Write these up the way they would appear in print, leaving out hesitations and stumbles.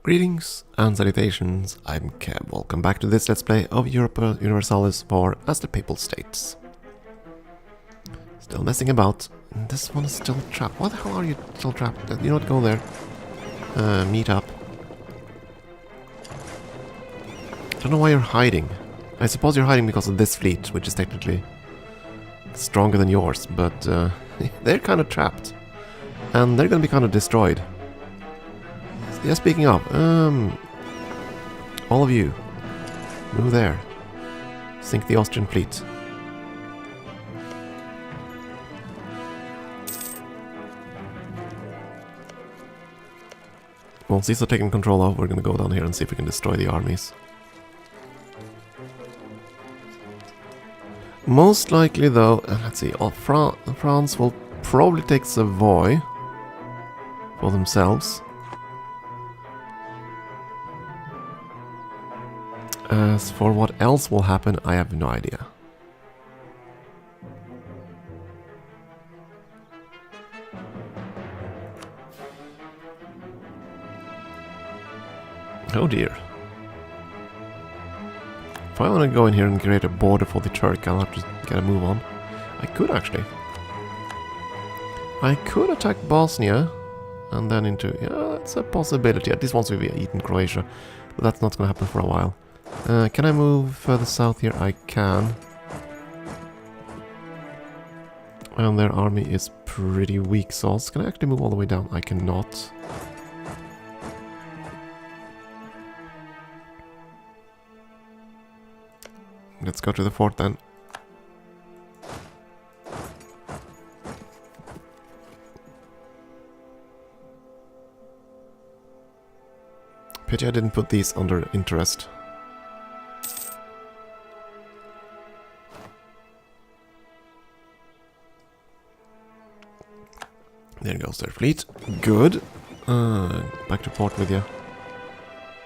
Greetings and salutations, I'm Keb. Welcome back to this Let's Play of Europa Universalis IV as the Papal States. Still messing about. This one is still trapped. Why the hell are you still trapped? You not go there. Meet up. I don't know why you're hiding. I suppose you're hiding because of this fleet, which is technically stronger than yours, but they're kind of trapped. And they're gonna be kind of destroyed. Yeah, speaking of, all of you, move there. Sink the Austrian fleet. Once these are taken control of, we're gonna go down here and see if we can destroy the armies. Most likely though, let's see, France will probably take Savoy for themselves. As for what else will happen, I have no idea. Oh dear. If I want to go in here and create a border for the Turk, I'll have to get a move on. I could actually. I could attack Bosnia and then into... Yeah, that's a possibility. At least once we've eaten Croatia. But that's not going to happen for a while. Can I move further south here? I can. And their army is pretty weak sauce. Can I actually move all the way down? I cannot. Let's go to the fort then. Pity I didn't put these under interest. There goes their fleet. Good. Back to port with you.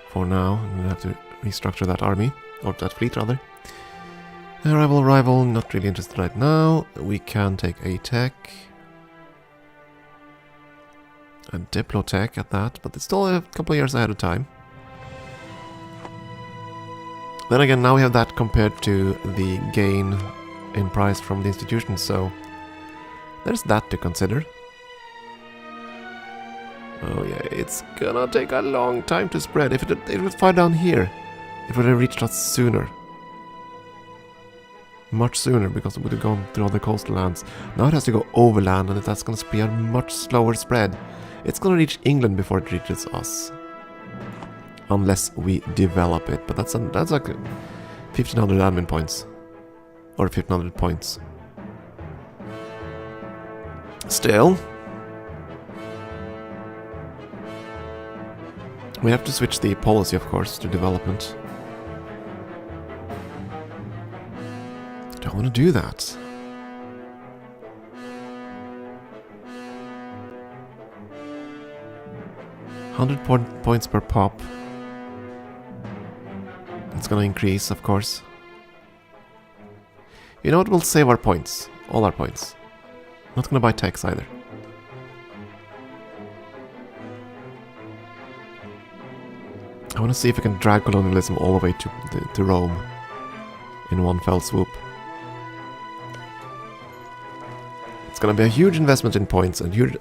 For now, I'm gonna have to restructure that army. Or that fleet, rather. Rival, not really interested right now. We can take a tech. A Diplotech at that, but it's still a couple of years ahead of time. Then again, now we have that compared to the gain in price from the institution, so there's that to consider. Oh yeah, it's gonna take a long time to spread. If it was far down here, it would have reached us sooner. Much sooner, because it would have gone through all the coastal lands. Now it has to go overland, and that's gonna be a much slower spread. It's gonna reach England before it reaches us. Unless we develop it, but that's like 1,500 admin points. Or 1,500 points. Still... we have to switch the policy, of course, to development. Do I want to do that? 100 points per pop. It's gonna increase, of course. You know what? We'll save our points. All our points. Not gonna buy techs either. I want to see if I can drag colonialism all the way to Rome in one fell swoop. It's gonna be a huge investment in points, and huge,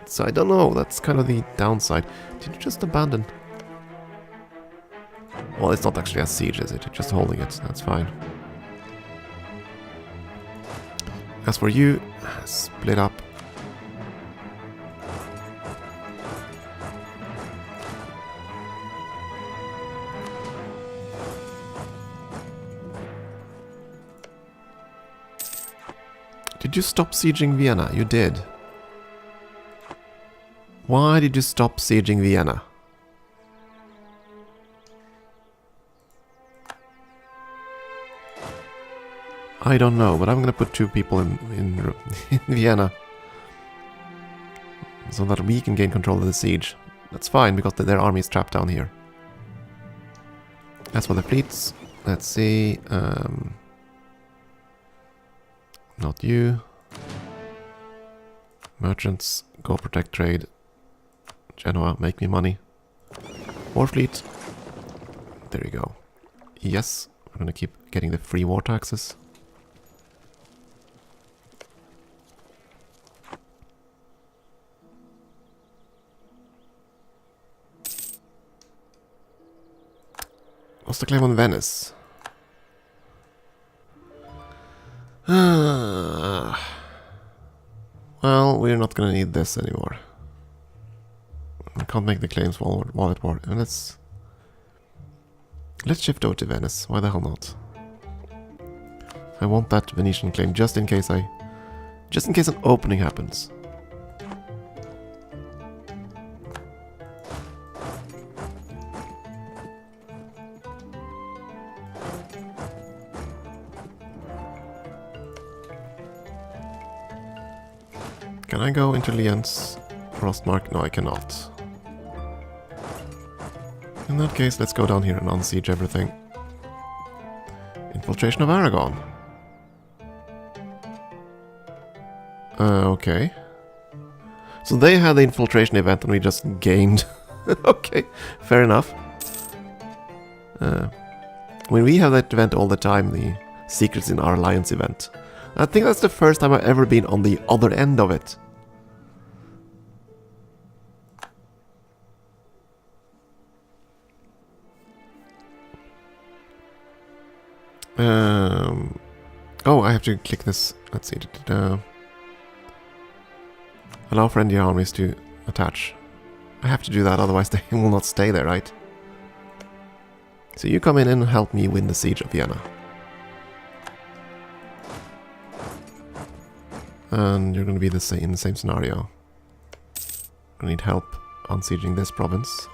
so I don't know, that's kind of the downside. Did you just abandon? Well, it's not actually a siege, is it? It's just holding it, that's fine. As for you, split up. Did you stop sieging Vienna? You did. Why did you stop sieging Vienna? I don't know, but I'm gonna put 2 people in Vienna. So that we can gain control of the siege. That's fine, because their army is trapped down here. As for the fleets, let's see... not you. Merchants, go protect trade. Genoa, make me money. War fleet. There you go. Yes, we're gonna keep getting the free war taxes. What's the claim on Venice? Well, we're not gonna need this anymore. I can't make the claims while at war. And let's shift over to Venice. Why the hell not? I want that Venetian claim just in case an opening happens. Can I go into Lyon's Frostmark? No, I cannot. In that case, let's go down here and unsiege everything. Infiltration of Aragon. Okay. So they had the infiltration event and we just gained. Okay, fair enough. When we have that event all the time, the Secrets in Our Alliance event. I think that's the first time I've ever been on the other end of it. Oh, I have to click this. Let's see. Allow friendly armies to attach. I have to do that, otherwise they will not stay there, right? So you come in and help me win the siege of Vienna. And you're going to be in the same scenario. I need help unsieging this province.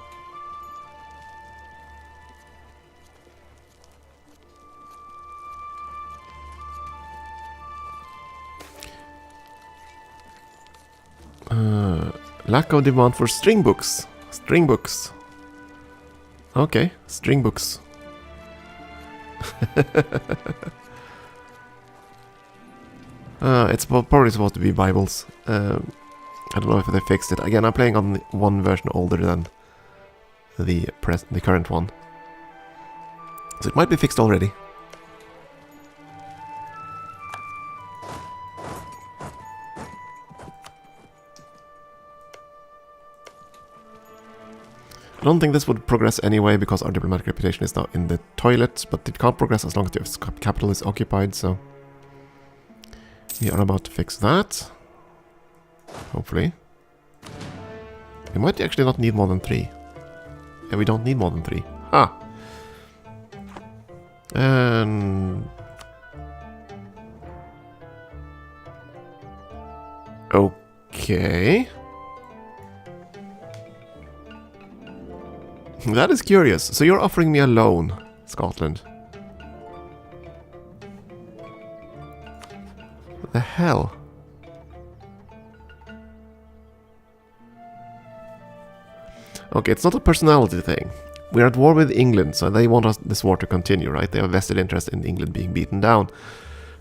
Lack of demand for string books. String books. Okay, string books. It's probably supposed to be Bibles. I don't know if they fixed it. Again, I'm playing on one version older than the current one. So it might be fixed already. I don't think this would progress anyway because our diplomatic reputation is now in the toilet, but it can't progress as long as the capital is occupied, so we are about to fix that. Hopefully. We might actually not need more than 3. Yeah, we don't need more than 3. Ah! And... okay. That is curious. So you're offering me a loan, Scotland. What the hell? Okay, it's not a personality thing. We're at war with England, so they want this war to continue, right? They have a vested interest in England being beaten down.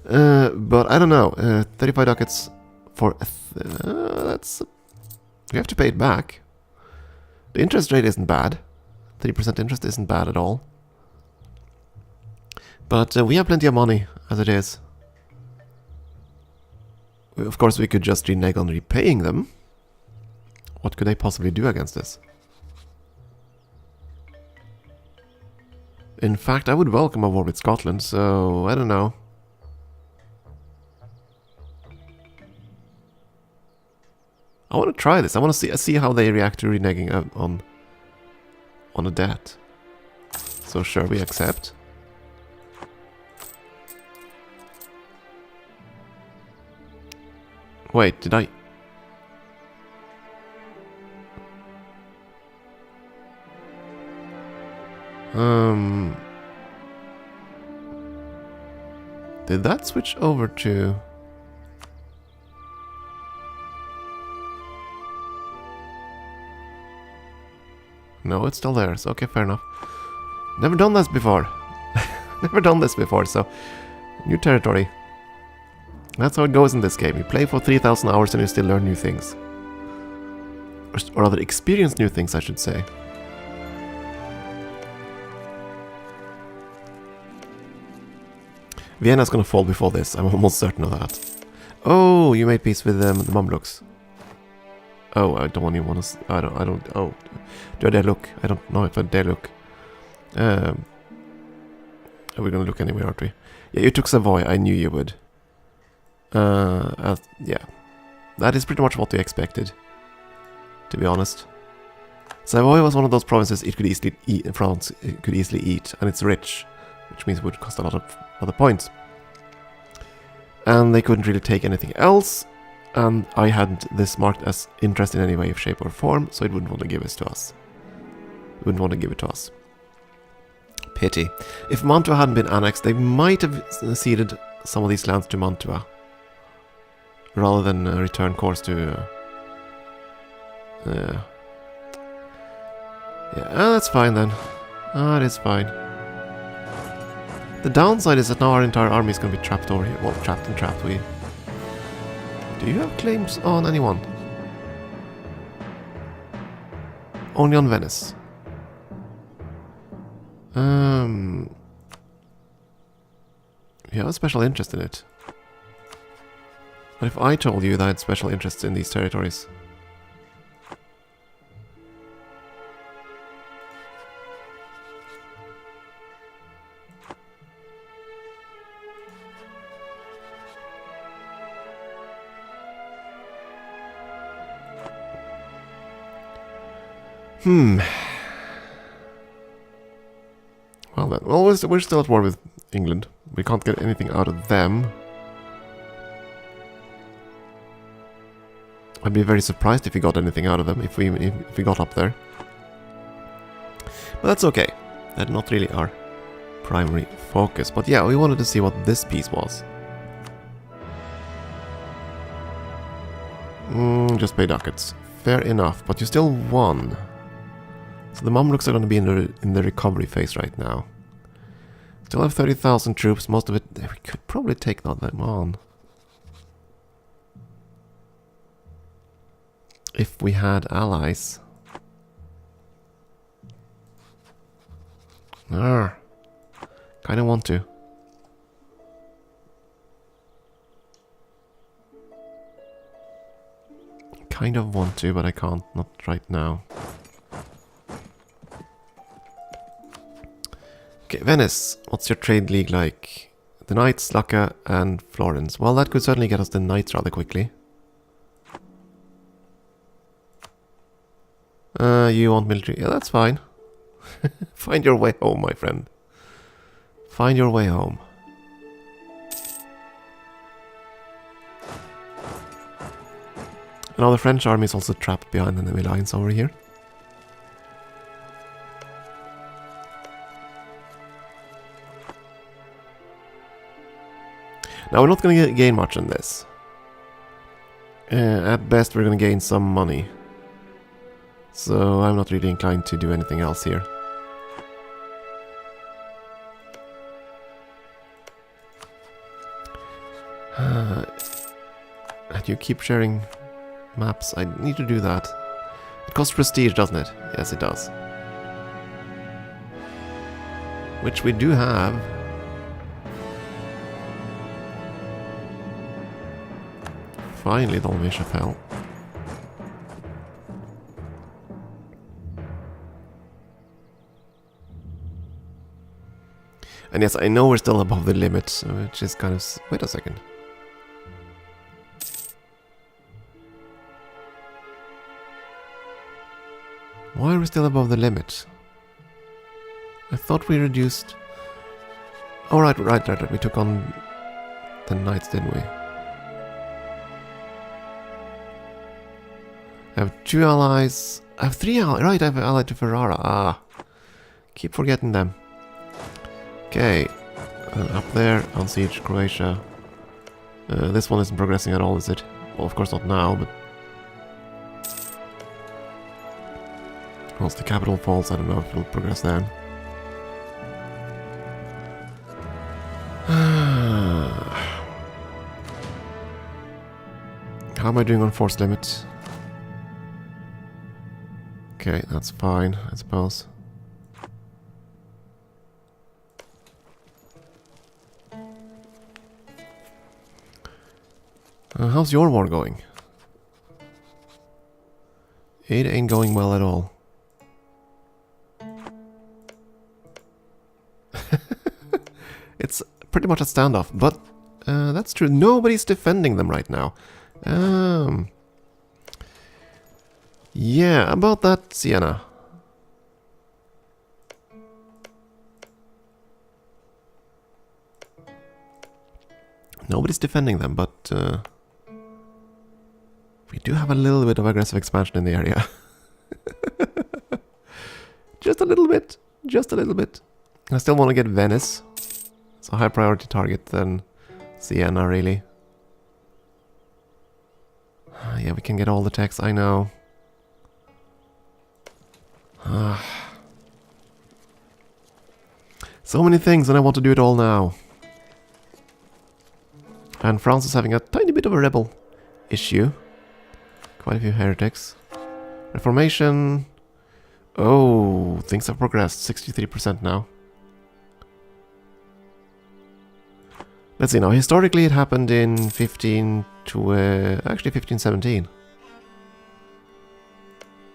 But I don't know. 35 ducats for... that's... we have to pay it back. The interest rate isn't bad. 3% interest isn't bad at all. But we have plenty of money, as it is. Of course, we could just renege on repaying them. What could they possibly do against this? In fact, I would welcome a war with Scotland, so I don't know. I want to try this. I want to see how they react to reneging on a debt. So sure, we accept. Wait, did I... did that switch over to... no, it's still there. So okay, fair enough. Never done this before. Never done this before, so... new territory. That's how it goes in this game. You play for 3,000 hours and you still learn new things. Or rather, experience new things, I should say. Vienna's gonna fall before this, I'm almost certain of that. Oh, you made peace with the Mamluks. Oh, I don't even want to... I don't... Oh, do I dare look? I don't know if I dare look. We're gonna look anyway, aren't we? Yeah, you took Savoy, I knew you would. Yeah. That is pretty much what we expected, to be honest. Savoy was one of those provinces it could easily eat, France could easily eat, and it's rich, which means it would cost a lot of other points. And they couldn't really take anything else, and I hadn't this marked as interest in any way, shape or form, so it wouldn't want to give it to us. It wouldn't want to give it to us. Pity. If Mantua hadn't been annexed, they might have ceded some of these lands to Mantua, rather than return course to... yeah, that's fine then. That is fine. The downside is that now our entire army is going to be trapped over here. Well, trapped and trapped. Do you have claims on anyone? Only on Venice. You have a special interest in it. But if I told you that I had special interests in these territories... Well then, we're still at war with England. We can't get anything out of them. I'd be very surprised if we got anything out of them, if we got up there. But that's okay. That's not really our primary focus. But yeah, we wanted to see what this piece was. Just pay ducats. Fair enough, but you still won. So the Mamluks are going to be in the recovery phase right now. Still have 30,000 troops, most of it... We could probably take them on. If we had allies. Kind of want to. Kind of want to, but I can't. Not right now. Okay, Venice. What's your trade league like? The Knights, Lucca, and Florence. Well, that could certainly get us the Knights rather quickly. You want military? Yeah, that's fine. Find your way home, my friend. Find your way home. Now the French army is also trapped behind enemy lines over here. Now we're not going to gain much on this. At best we're going to gain some money. So I'm not really inclined to do anything else here. And you keep sharing maps. I need to do that. It costs prestige, doesn't it? Yes, it does. Which we do have. Finally, Dalmatia fell. And yes, I know we're still above the limit, which is kind of... Wait a second. Why are we still above the limit? I thought we reduced... Oh, right. We took on the Knights, didn't we? I have 2 allies. I have 3 allies. Right, I have an ally to Ferrara. Ah. Keep forgetting them. Okay. Up there, on siege, Croatia. This one isn't progressing at all, is it? Well, of course not now, but... Once the capital falls, I don't know if it'll progress then. How am I doing on force limit? Okay, that's fine, I suppose. How's your war going? It ain't going well at all. It's pretty much a standoff, but that's true. Nobody's defending them right now. Yeah, about that, Siena. Nobody's defending them, but we do have a little bit of aggressive expansion in the area. Just a little bit. Just a little bit. I still want to get Venice. It's a high priority target than Siena, really. Yeah, we can get all the techs, I know. So many things, and I want to do it all now. And France is having a tiny bit of a rebel issue. Quite a few heretics. Reformation. Oh, things have progressed. 63% now. Let's see now. Historically, it happened in 1517.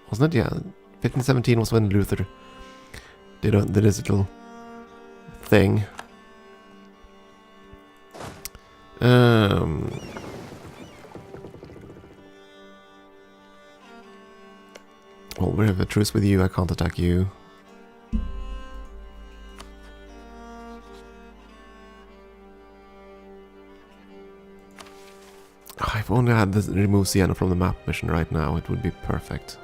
Wasn't it? Yeah. 1517 was when Luther did his little thing. Well, we have a truce with you. I can't attack you. If only I had this remove Siena from the map mission right now, it would be perfect.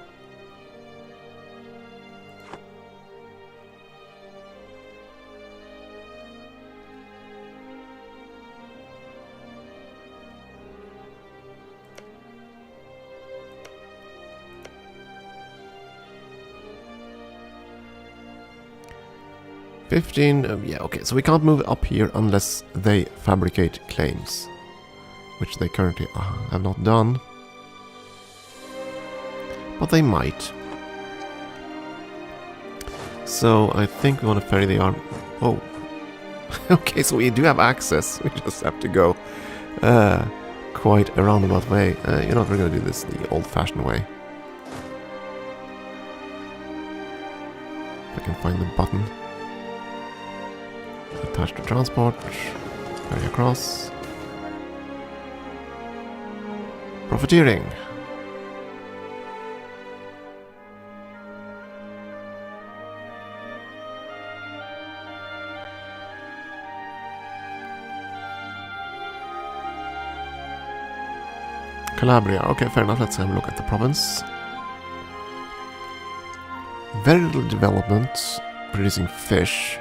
Yeah, okay, so we can't move up here unless they fabricate claims, which they currently have not done, but they might. So I think we want to ferry the arm. Oh, okay, so we do have access. We just have to go quite a roundabout way. You know what, we're going to do this the old-fashioned way. If I can find the button. Attach to transport, carry across. Profiteering. Calabria. Okay, fair enough. Let's have a look at the province. Very little development, producing fish.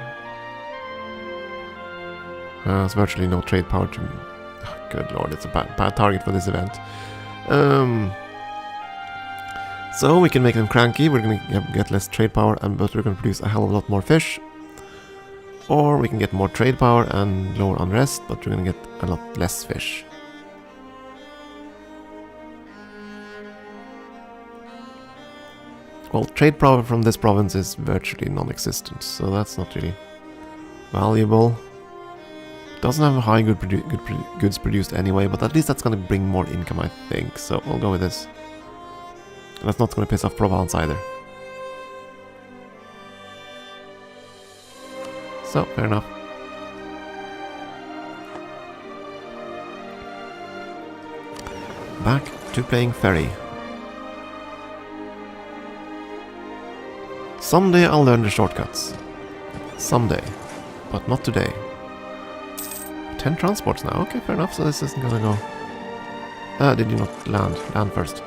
There's virtually no trade power to... Oh, good lord, it's a bad target for this event. So we can make them cranky, we're going to get less trade power, but we're going to produce a hell of a lot more fish. Or we can get more trade power and lower unrest, but we're going to get a lot less fish. Well, trade power from this province is virtually non-existent, so that's not really valuable. Doesn't have a high goods produced anyway, but at least that's going to bring more income, I think. So we'll go with this. And that's not going to piss off Provence either. So, fair enough. Back to playing ferry. Someday I'll learn the shortcuts. Someday. But not today. 10 transports now. Okay, fair enough. So this isn't gonna go. Did you not land? Land first.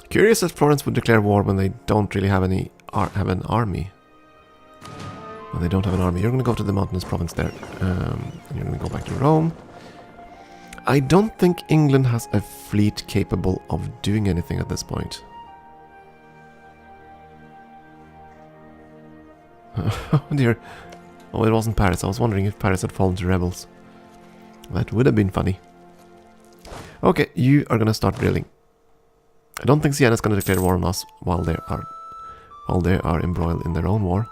Curious that Florence would declare war when they don't really have an army. When they don't have an army. You're gonna go to the mountainous province there. And you're gonna go back to Rome. I don't think England has a fleet capable of doing anything at this point. Oh dear. Oh, it wasn't Paris. I was wondering if Paris had fallen to rebels. That would have been funny. Okay, you are gonna start drilling. I don't think Siena is going to declare war on us while they are embroiled in their own war.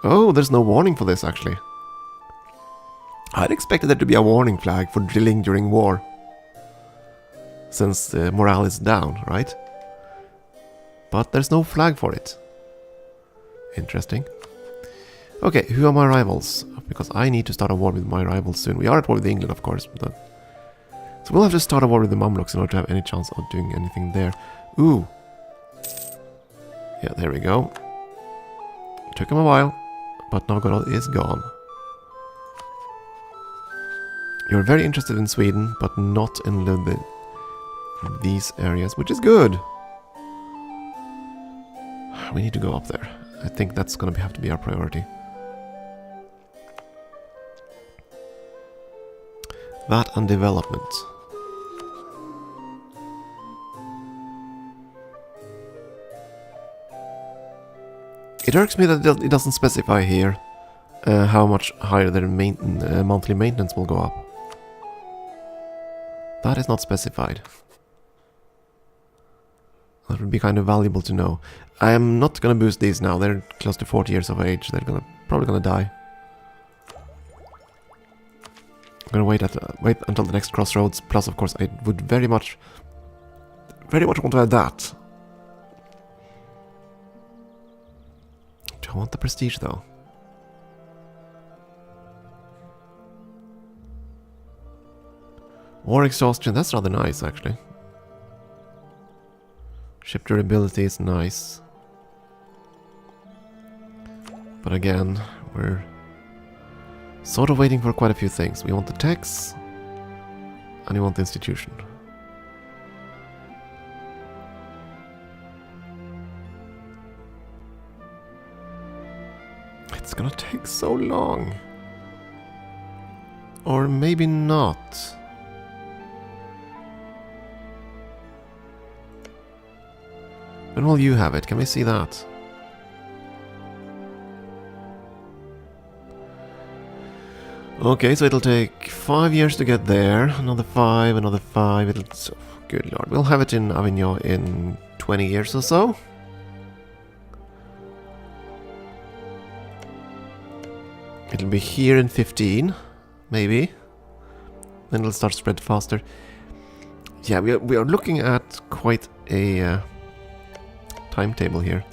Oh, there's no warning for this, actually. I'd expected there to be a warning flag for drilling during war, since morale is down, right? But there's no flag for it. Interesting. Okay, who are my rivals? Because I need to start a war with my rivals soon. We are at war with England, of course. But so we'll have to start a war with the Mamluks in order to have any chance of doing anything there. Ooh. Yeah, there we go. Took him a while, but Novgorod is gone. You're very interested in Sweden, but not in these areas, which is good. We need to go up there. I think that's going to have to be our priority. That and development. It irks me that it doesn't specify here how much higher their monthly maintenance will go up. That is not specified. That would be kind of valuable to know. I am not going to boost these now. They're close to 40 years of age. They're probably going to die. I'm going to wait until the next crossroads. Plus, of course, I would very much want to have that. Do I want the prestige, though? War exhaustion, that's rather nice, actually. Ship durability is nice. But again, we're sort of waiting for quite a few things. We want the tax, and we want the institution. It's gonna take so long. Or maybe not. When will you have it? Can we see that? Okay, so it'll take 5 years to get there. Another 5, another 5. Good lord. We'll have it in Avignon in 20 years or so. It'll be here in 15, maybe. Then it'll start to spread faster. Yeah, we are looking at quite a timetable here.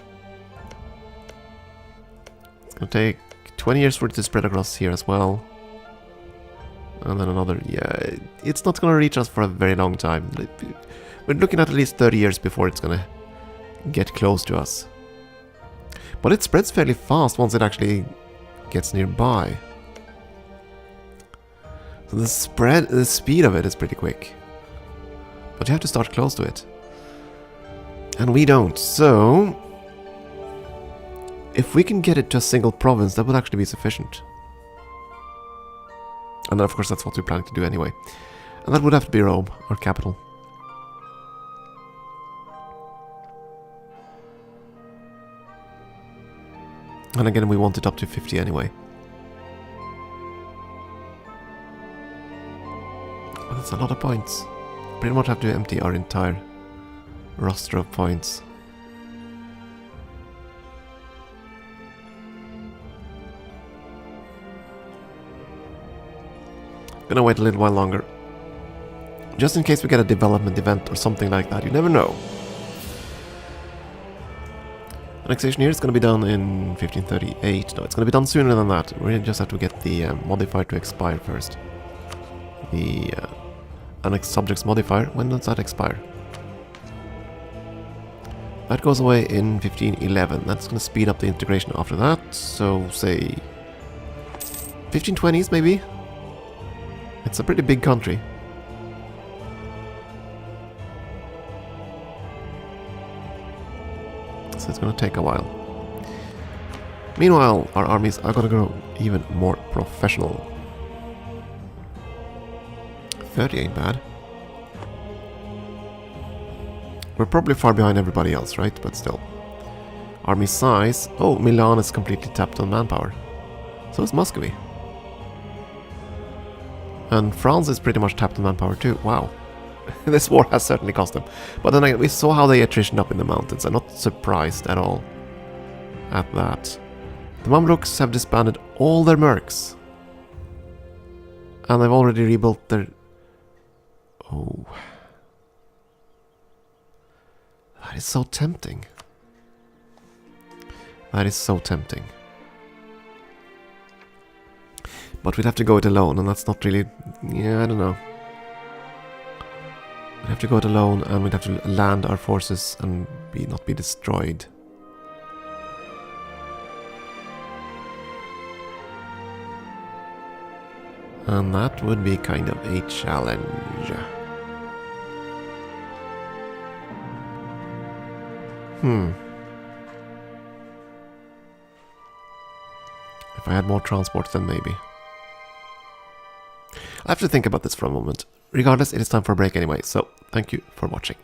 It's gonna take 20 years for it to spread across here as well. And then another, yeah, it's not gonna reach us for a very long time. We're looking at least 30 years before it's gonna get close to us. But it spreads fairly fast once it actually gets nearby. So the speed of it is pretty quick. But you have to start close to it. And we don't, so if we can get it to a single province, that would actually be sufficient. And then, of course, that's what we're planning to do anyway. And that would have to be Rome, our capital. And again, we want it up to 50 anyway. But that's a lot of points. Pretty much have to empty our entire roster of points. Gonna wait a little while longer. Just in case we get a development event or something like that. You never know. Annexation here is gonna be done in 1538. No, it's gonna be done sooner than that. We just have to get the modifier to expire first. The Annexed Subjects modifier. When does that expire? That goes away in 1511. That's going to speed up the integration after that. So, say 1520s maybe? It's a pretty big country. So it's going to take a while. Meanwhile, our armies are going to grow even more professional. 30 ain't bad. We're probably far behind everybody else, right? But still. Army size. Oh, Milan is completely tapped on manpower. So is Muscovy. And France is pretty much tapped on manpower too. Wow. This war has certainly cost them. But then again, we saw how they attritioned up in the mountains. I'm not surprised at all at that. The Mamluks have disbanded all their mercs. And they've already rebuilt their... Oh. That is so tempting. That is so tempting. But we'd have to go it alone, and that's not really... Yeah, I don't know. We'd have to go it alone, and we'd have to land our forces and not be destroyed. And that would be kind of a challenge. If I had more transport, then maybe. I have to think about this for a moment. Regardless, it is time for a break anyway, so thank you for watching.